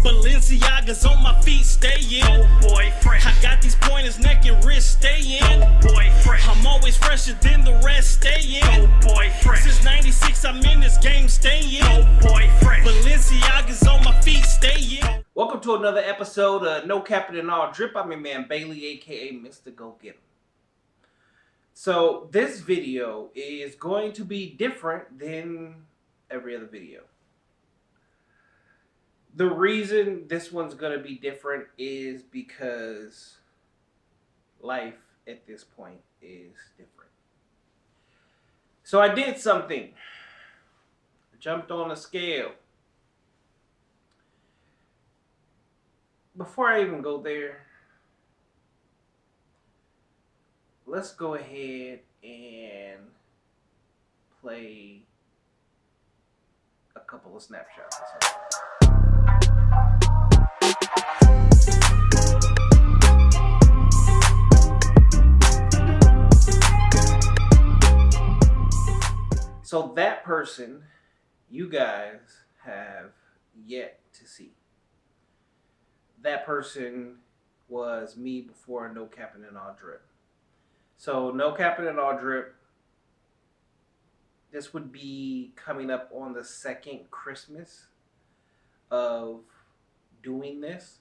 Balenciaga's on my feet, stay in. Oh boy, fresh. I got these pointers, neck and wrist, stay in. Oh boy, fresh. I'm always fresher than the rest, stay in. Oh boy, fresh. Since 96, I'm in this game, stay in. Oh boy, fresh. Balenciaga's on my feet, stay in. Welcome to another episode of No Cappn I'm your man Bailey, aka Mr. Go Get 'em. So this video is going to be different than every other video. The reason this one's going to be different is because life at this point is different. So I did something. I jumped on a scale. Before I even go there, let's go ahead and play a couple of snapshots. So that person, you guys have yet to see. That person was me before No Cappn Drip. So No Cappn Drip, this would be coming up on the second Christmas of doing this.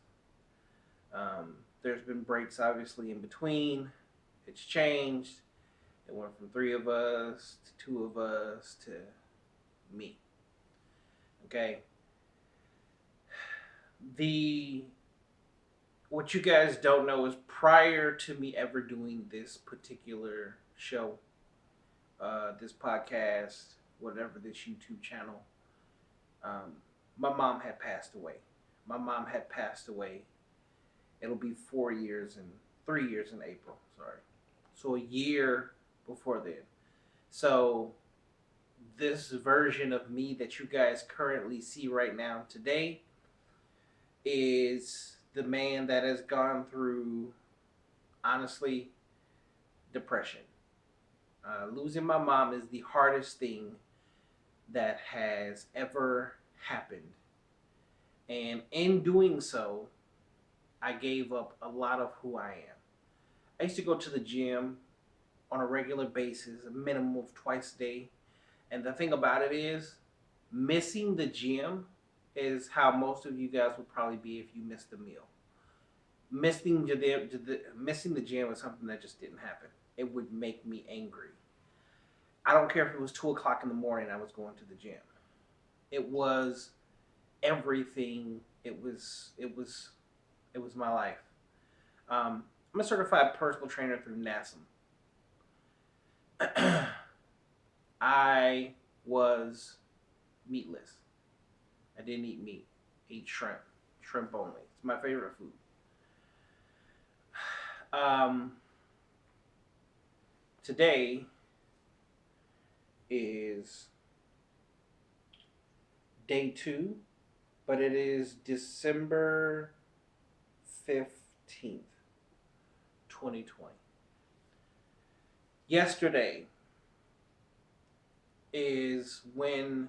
There's been breaks obviously in between. It's changed. It went from 3 of us to 2 of us to me. Okay. What you guys don't know is prior to me ever doing this particular show, this podcast, whatever, this YouTube channel, my mom had passed away. It'll be 3 years in April, sorry. So a year before then. So this version of me that you guys currently see right now today is the man that has gone through, honestly, depression. Losing my mom is the hardest thing that has ever happened. And in doing so, I gave up a lot of who I am. I used to go to the gym on a regular basis, a minimum of twice a day. And the thing about it is, missing the gym is how most of you guys would probably be if you missed the meal. Missing the gym was something that just didn't happen. It would make me angry. I don't care if it was 2 o'clock in the morning I was going to the gym. It was everything. It was my life. I'm a certified personal trainer through NASM. I was meatless. I didn't eat meat. I ate shrimp. Shrimp only. It's my favorite food. Today is day 2, but it is December 15th, 2020. Yesterday is when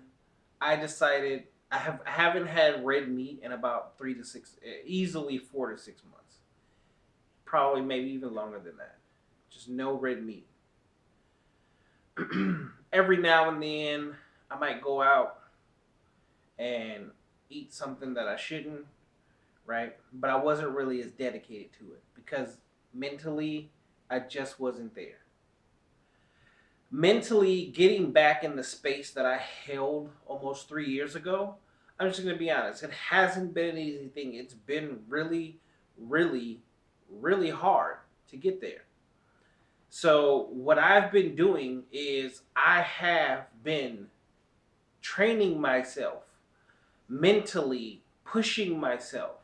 I decided I haven't had red meat in about 4 to 6 months. Probably maybe even longer than that. Just no red meat. Every now and then I might go out and eat something that I shouldn't, right? But I wasn't really as dedicated to it because mentally I just wasn't there. Mentally getting back in the space that I held almost 3 years ago, I'm just going to be honest, it hasn't been an easy thing. It's been really, really, really hard to get there. So what I've been doing is I have been training myself, mentally pushing myself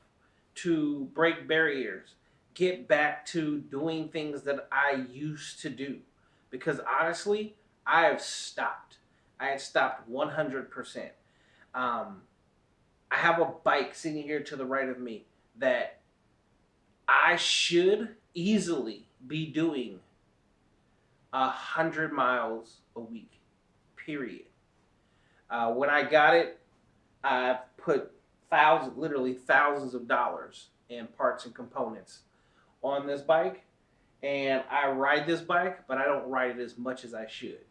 to break barriers, get back to doing things that I used to do. Because honestly, I have stopped. I had stopped 100%. I have a bike sitting here to the right of me that I should easily be doing 100 miles a week, period. When I got it, I put literally thousands of dollars in parts and components on this bike. And I ride this bike, but I don't ride it as much as I should.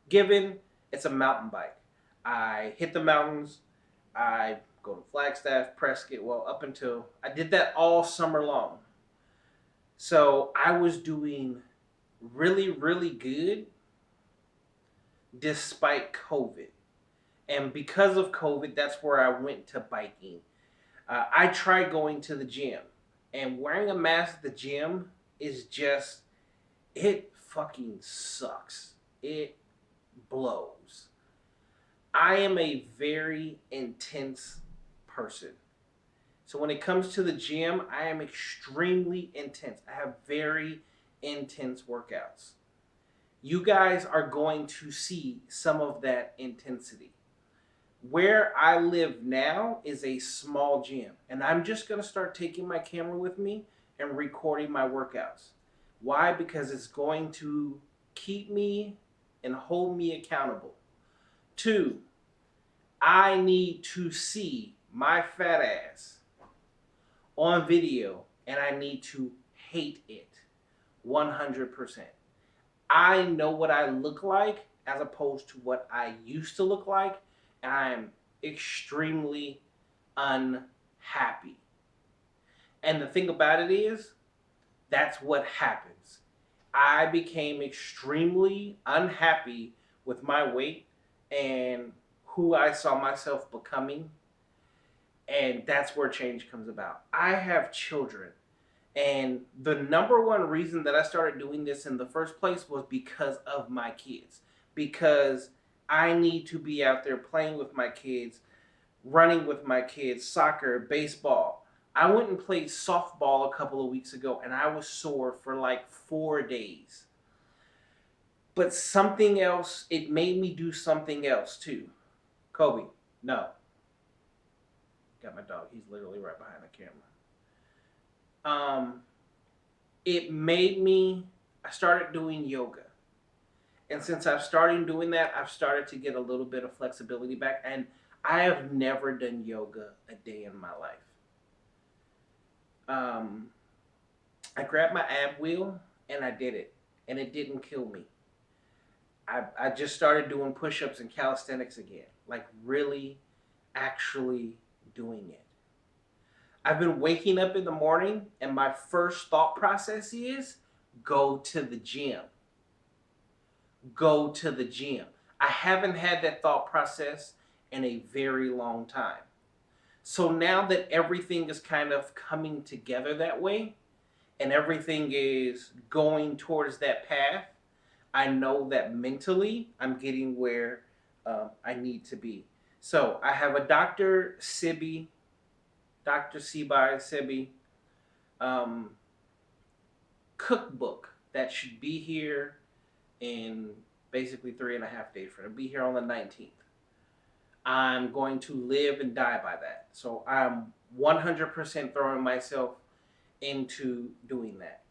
Given it's a mountain bike, I hit the mountains, I go to Flagstaff, Prescott, well, up until I did that all summer long. So I was doing really, really good despite COVID. And because of COVID, that's where I went to biking. I tried going to the gym, and wearing a mask at the gym is just, it fucking sucks. It blows. I am a very intense person. So when it comes to the gym, I am extremely intense. I have very intense workouts. You guys are going to see some of that intensity. Where I live now is a small gym, and I'm just going to start taking my camera with me and recording my workouts. Why? Because it's going to keep me and hold me accountable. 2, I need to see my fat ass on video, and I need to hate it 100%. I know what I look like as opposed to what I used to look like, and I am extremely unhappy. And the thing about it is, that's what happens. I became extremely unhappy with my weight and who I saw myself becoming. And that's where change comes about. I have children. And the number one reason that I started doing this in the first place was because of my kids. Because I need to be out there playing with my kids, running with my kids, soccer, baseball. I went and played softball a couple of weeks ago, and I was sore for like 4 days. But something else, it made me do something else too. Kobe, no. Got my dog. He's literally right behind the camera. It made me, I started doing yoga. And since I've started doing that, I've started to get a little bit of flexibility back. And I have never done yoga a day in my life. I grabbed my ab wheel and I did it. And it didn't kill me. I just started doing push-ups and calisthenics again. Like really, actually doing it. I've been waking up in the morning and my first thought process is go to the gym. Go to the gym. I haven't had that thought process in a very long time. So now that everything is kind of coming together that way and everything is going towards that path, I know that mentally I'm getting where I need to be. So I have a Dr. Sebi cookbook that should be here in basically 3.5 days. It'll be here on the 19th. I'm going to live and die by that. So I'm 100% throwing myself into doing that.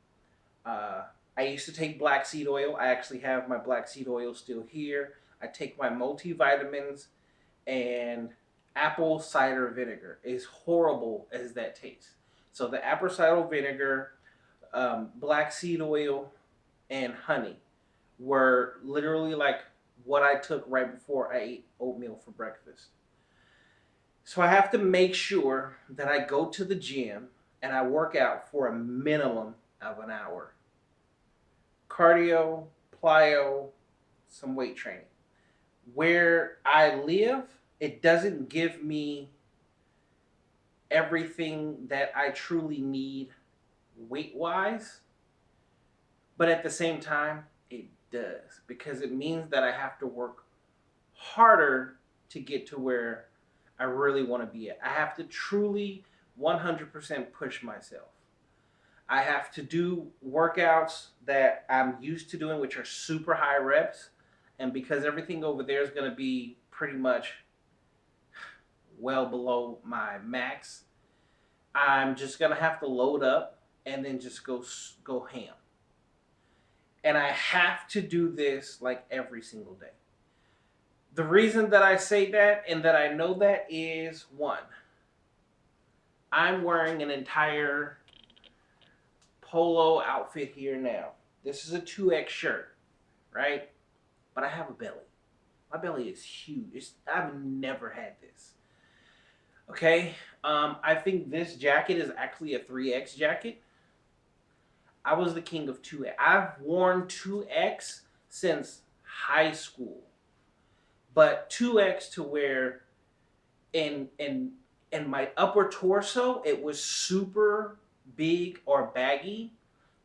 I used to take black seed oil. I actually have my black seed oil still here. I take my multivitamins and apple cider vinegar. As horrible as that tastes. So the apple cider vinegar, black seed oil, and honey were literally like what I took right before I ate oatmeal for breakfast. So I have to make sure that I go to the gym and I work out for a minimum of an hour. Cardio, plyo, some weight training. Where I live, it doesn't give me everything that I truly need weight-wise, but at the same time, it does, because it means that I have to work harder to get to where I really want to be at. I have to truly 100% push myself. I have to do workouts that I'm used to doing, which are super high reps, and because everything over there is going to be pretty much well below my max, I'm just going to have to load up and then just go ham. And I have to do this like every single day. The reason that I say that and that I know that is, one, I'm wearing an entire polo outfit here now. This is a 2X shirt, right? But I have a belly. My belly is huge. I've never had this. Okay, I think this jacket is actually a 3X jacket. I was the king of 2X. I've worn 2X since high school, but 2X to where in my upper torso it was super big or baggy,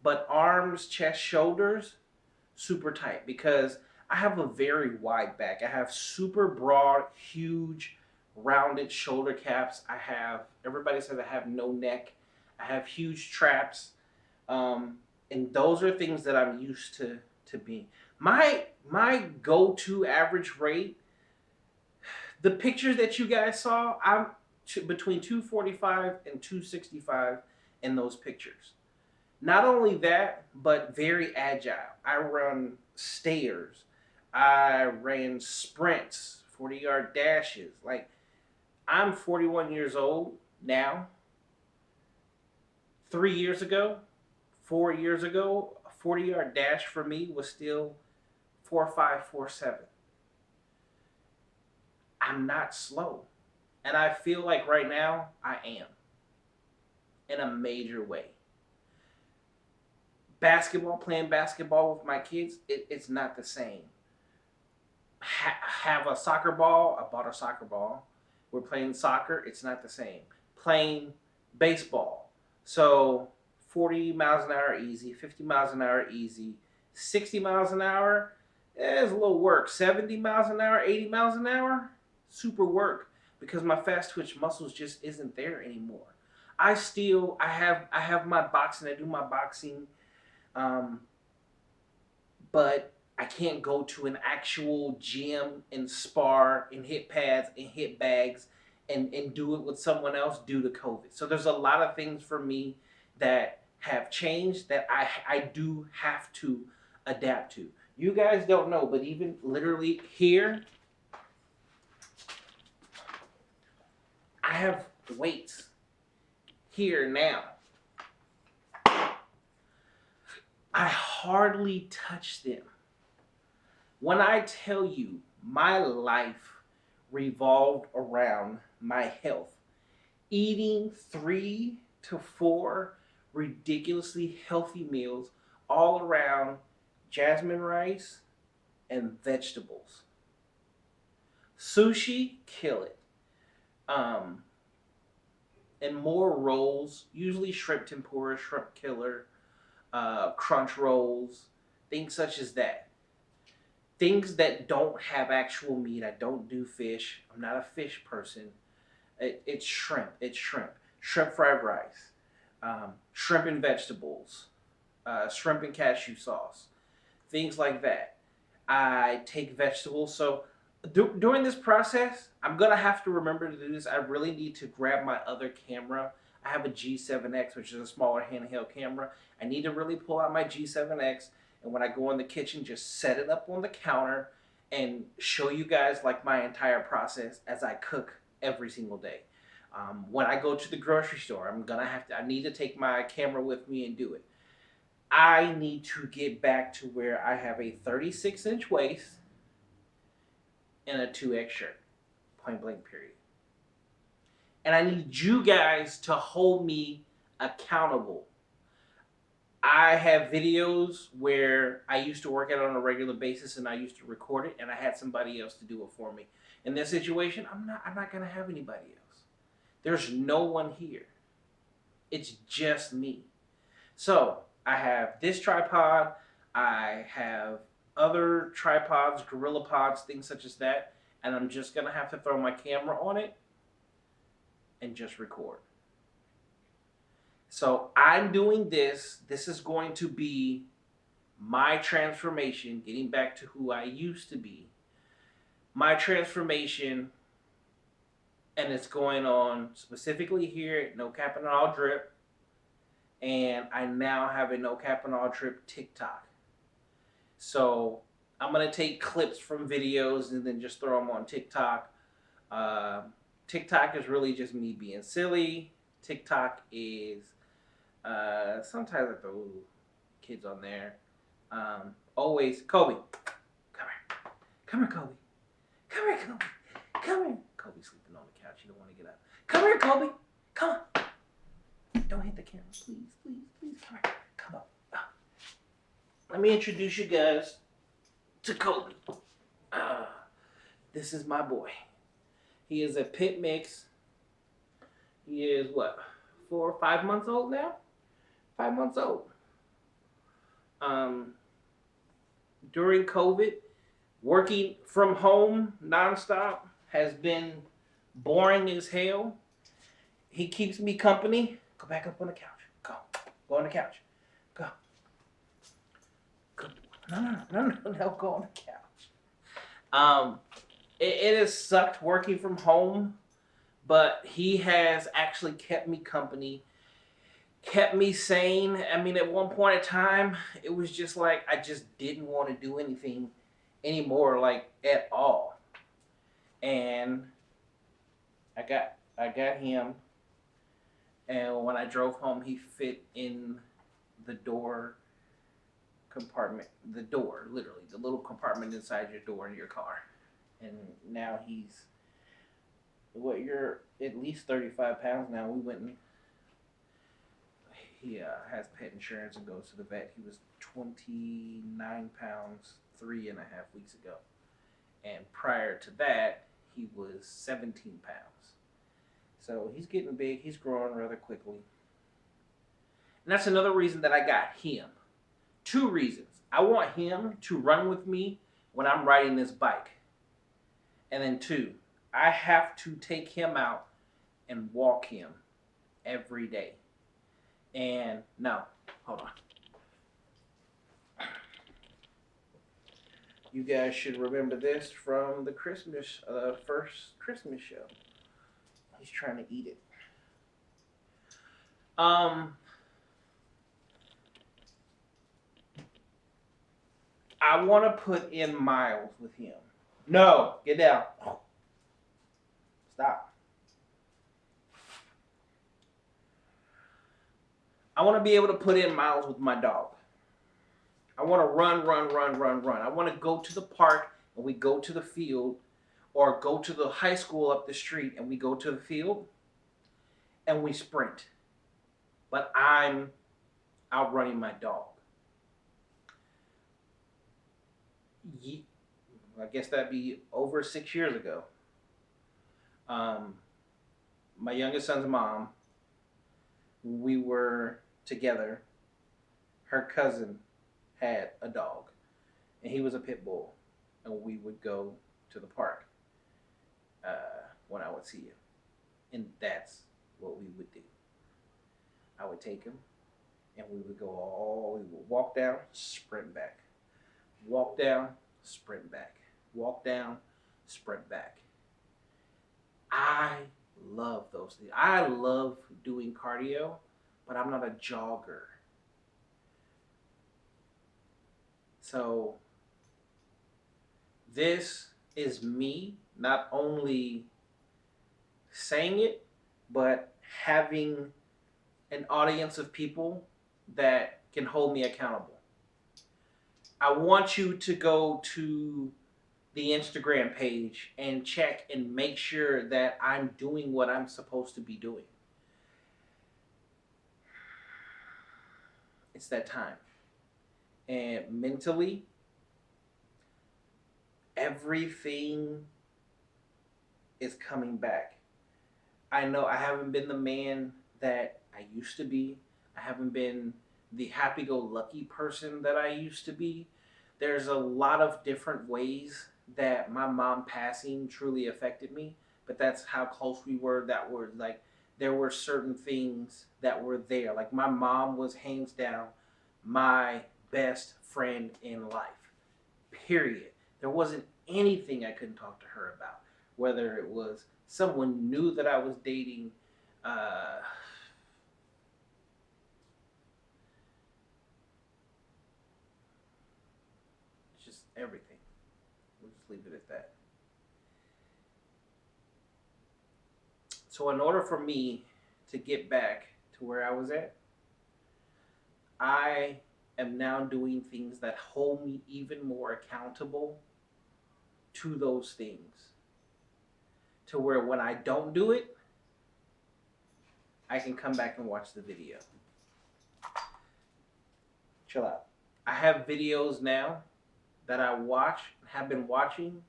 but arms, chest, shoulders super tight because I have a very wide back. I have super broad, huge, rounded shoulder caps. Everybody says I have no neck. I have huge traps. And those are things that I'm used to being. My go-to average rate, the pictures that you guys saw, I'm between 245 and 265 in those pictures. Not only that, but very agile. I run stairs. I ran sprints, 40-yard dashes. Like, I'm 41 years old now. 3 years ago, 4 years ago, a 40-yard dash for me was still 4.5, 4.7. I'm not slow. And I feel like right now I am. In a major way. Playing basketball with my kids, it's not the same. Have a soccer ball, I bought a soccer ball. We're playing soccer, it's not the same. Playing baseball. So 40 miles an hour easy, 50 miles an hour easy, 60 miles an hour, it's a little work. 70 miles an hour, 80 miles an hour, super work because my fast twitch muscles just isn't there anymore. I have my boxing, I do my boxing, but I can't go to an actual gym and spar and hit pads and hit bags and do it with someone else due to COVID. So there's a lot of things for me that have changed that I do have to adapt to. You guys don't know, but even literally here, I have weights here now. I hardly touch them. When I tell you my life revolved around my health, eating 3 to 4 ridiculously healthy meals all around jasmine rice and vegetables. Sushi, kill it. And more rolls, usually shrimp tempura, shrimp killer, crunch rolls, things such as that. Things that don't have actual meat. I don't do fish. I'm not a fish person. It's shrimp. It's shrimp. Shrimp fried rice. Shrimp and vegetables. Shrimp and cashew sauce. Things like that. I take vegetables. So during this process, I'm going to have to remember to do this. I really need to grab my other camera. I have a G7X, which is a smaller handheld camera. I need to really pull out my G7X. And when I go in the kitchen, just set it up on the counter and show you guys like my entire process as I cook every single day. When I go to the grocery store, I need to take my camera with me and do it. I need to get back to where I have a 36-inch waist and a 2X shirt. Point blank period. And I need you guys to hold me accountable. I have videos where I used to work out on a regular basis and I used to record it and I had somebody else to do it for me. In this situation, I'm not going to have anybody else. There's no one here. It's just me. So I have this tripod. I have other tripods, gorilla pods, things such as that. And I'm just going to have to throw my camera on it and just record. So I'm doing this. This is going to be my transformation, getting back to who I used to be. My transformation, and it's going on specifically here at nocappnalldrip. And I now have a nocappnalldrip TikTok. So I'm going to take clips from videos and then just throw them on TikTok. TikTok is really just me being silly, TikTok is sometimes I throw kids on there. Always Kobe, come here, come here, Kobe, come here, Kobe, come here. Kobe's sleeping on the couch. He don't want to get up. Come here, Kobe. Come on. Don't hit the camera, please, please, please. Come here. Come on. Let me introduce you guys to Kobe. This is my boy. He is a pit mix. He is what, 4 or 5 months old now? 5 months old. During COVID, working from home nonstop has been boring as hell. He keeps me company. Go back up on the couch. Go. Go on the couch. Go. Go. No. Go on the couch. It has sucked working from home, but he has actually kept me company, kept me sane. I mean, at one point in time, it was just like I just didn't want to do anything anymore, like at all. And I got him, and when I drove home, he fit in the door compartment, the door, literally, the little compartment inside your door in your car. And now he's, you're at least 35 pounds now. We went and he has pet insurance and goes to the vet. He was 29 pounds 3.5 weeks ago. And prior to that, he was 17 pounds. So he's getting big. He's growing rather quickly. And that's another reason that I got him. 2 reasons. I want him to run with me when I'm riding this bike. And then 2, I have to take him out and walk him every day. And no, hold on. You guys should remember this from the Christmas, first Christmas show. He's trying to eat it. I want to put in miles with him. No, get down. Stop. I want to be able to put in miles with my dog. I want to run. I want to go to the park and we go to the field, or go to the high school up the street and we go to the field and we sprint. But I'm outrunning my dog. I guess that'd be over 6 years ago. My youngest son's mom, we were together. Her cousin had a dog, and he was a pit bull, and we would go to the park when I would see him, and that's what we would do. I would take him, and we would walk down, sprint back, walk down, sprint back, walk down, sprint back. I love those things. I love doing cardio, but I'm not a jogger. So this is me not only saying it, but having an audience of people that can hold me accountable. I want you to go to the Instagram page and check and make sure that I'm doing what I'm supposed to be doing. It's that time. And mentally, everything is coming back. I know I haven't been the man that I used to be. I haven't been the happy-go-lucky person that I used to be. There's a lot of different ways that my mom passing truly affected me, but that's how close we were. That were like, there were certain things that were there. Like, my mom was hands down my best friend in life, period. There wasn't anything I couldn't talk to her about, whether it was someone new that I was dating, just everything. We'll just leave it at that. So in order for me to get back to where I was at, I am now doing things that hold me even more accountable to those things. To where when I don't do it, I can come back and watch the video. Chill out. I have videos now that I watch, have been watching,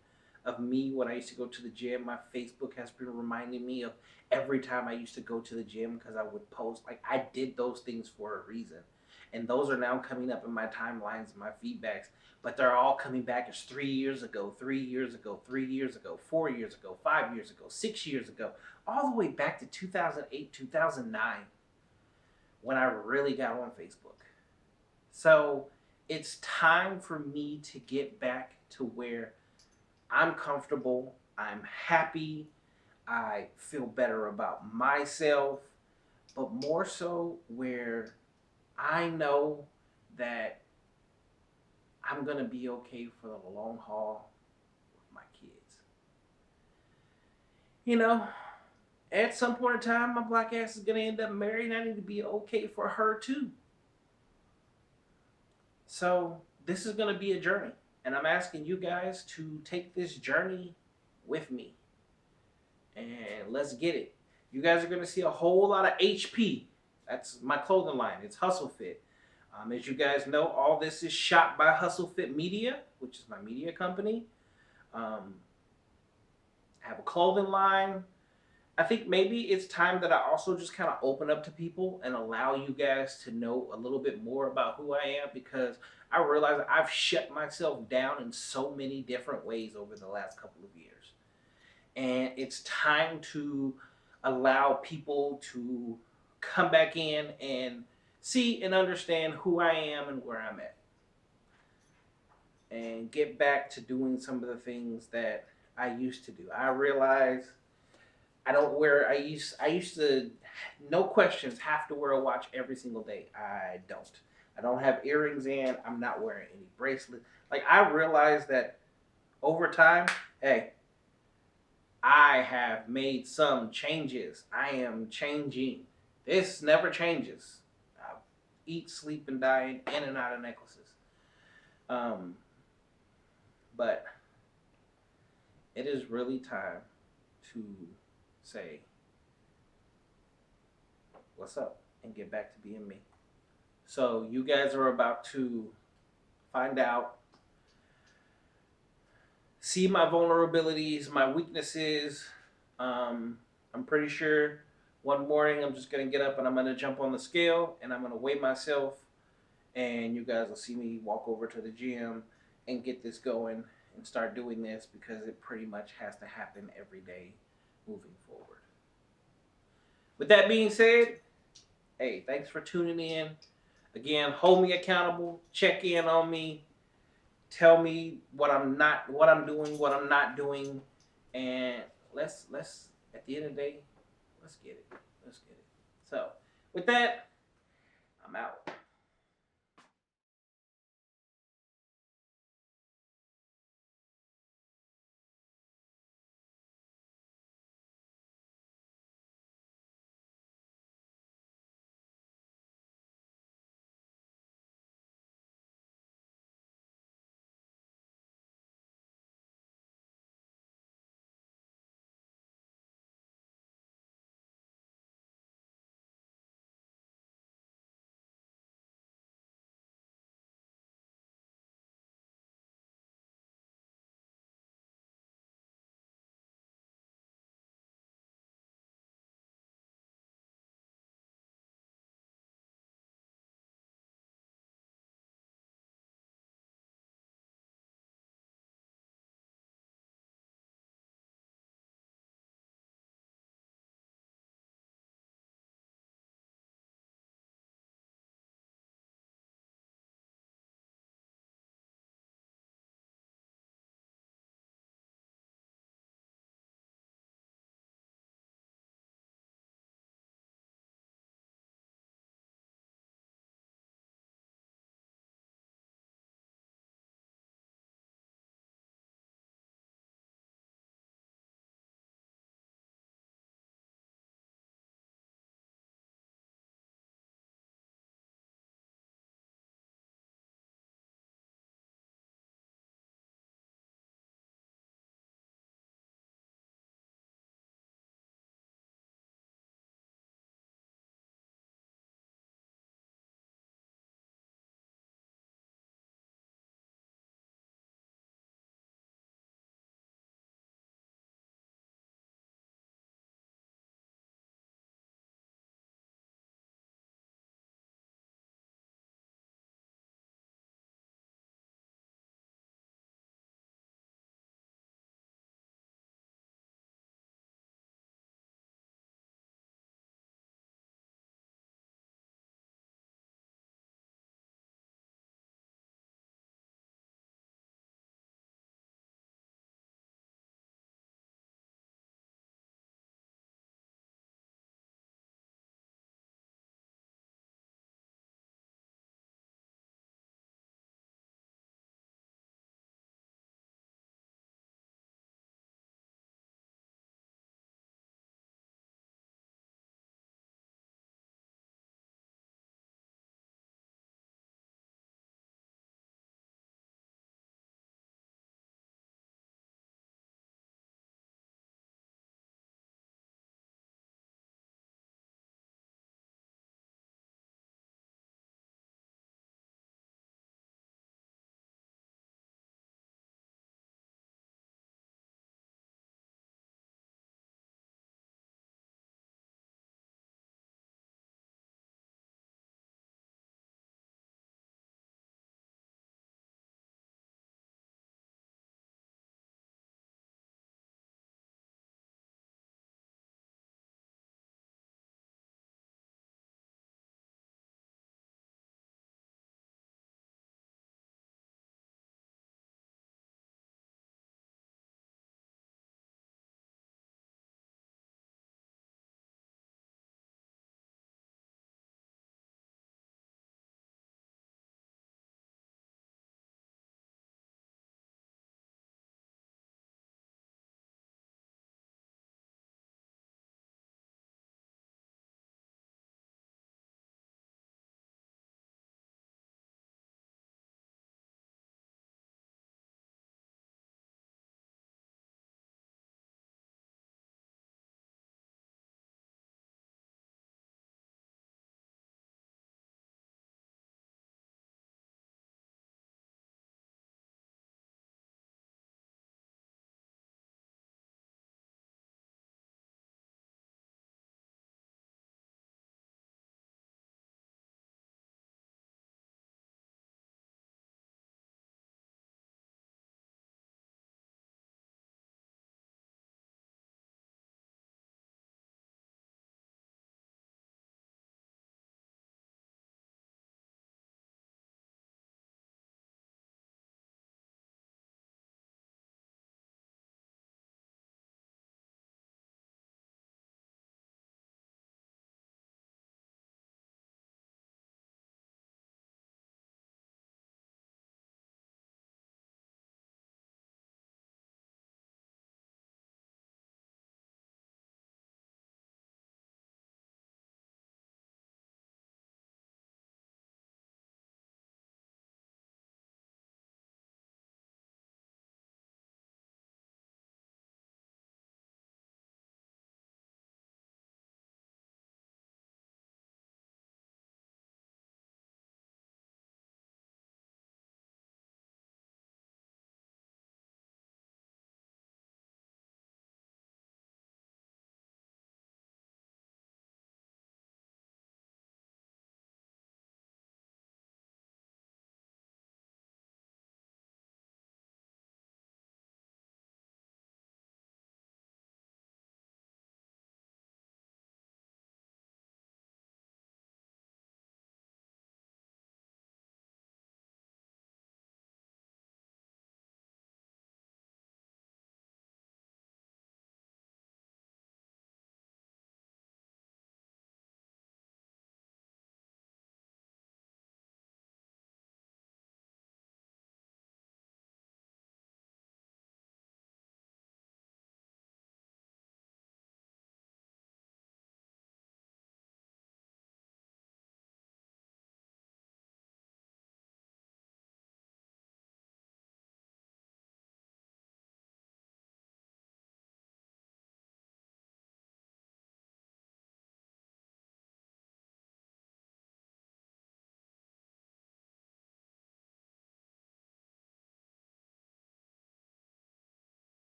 of me when I used to go to the gym. My Facebook has been reminding me of every time I used to go to the gym because I would post. Like, I did those things for a reason. And those are now coming up in my timelines and my feedbacks. But they're all coming back as 3 years ago, 3 years ago, 3 years ago, 4 years ago, 5 years ago, 6 years ago, all the way back to 2008, 2009, when I really got on Facebook. So it's time for me to get back to where I'm comfortable, I'm happy, I feel better about myself, but more so where I know that I'm going to be okay for the long haul with my kids. You know, at some point in time, my black ass is going to end up married, and I need to be okay for her too. So this is going to be a journey, and I'm asking you guys to take this journey with me, and let's get it. You guys are going to see a whole lot of HP. That's my clothing line. It's Hustle Fit. As you guys know, all this is shot by Hustle Fit Media, which is my media company. I have a clothing line. I think maybe it's time that I also just kind of open up to people and allow you guys to know a little bit more about who I am, because I realize that I've shut myself down in so many different ways over the last couple of years. And it's time to allow people to come back in and see and understand who I am and where I'm at. And get back to doing some of the things that I used to do. I realize I don't wear, I used to, no questions, have to wear a watch every single day. I don't. I don't have earrings in. I'm not wearing any bracelet. Like, I realize that over time, hey, I have made some changes. I am changing. This never changes. I eat, sleep, and die in and out of necklaces. But it is really time to say, what's up, and get back to being me. So you guys are about to find out, see my vulnerabilities, my weaknesses. I'm pretty sure one morning I'm just going to get up and I'm going to jump on the scale and I'm going to weigh myself, and you guys will see me walk over to the gym and get this going and start doing this, because it pretty much has to happen every day moving forward. With that being said, hey, thanks for tuning in. Again, hold me accountable, check in on me, tell me what I'm doing, what I'm not doing, and let's at the end of the day, let's get it. So, with that, I'm out.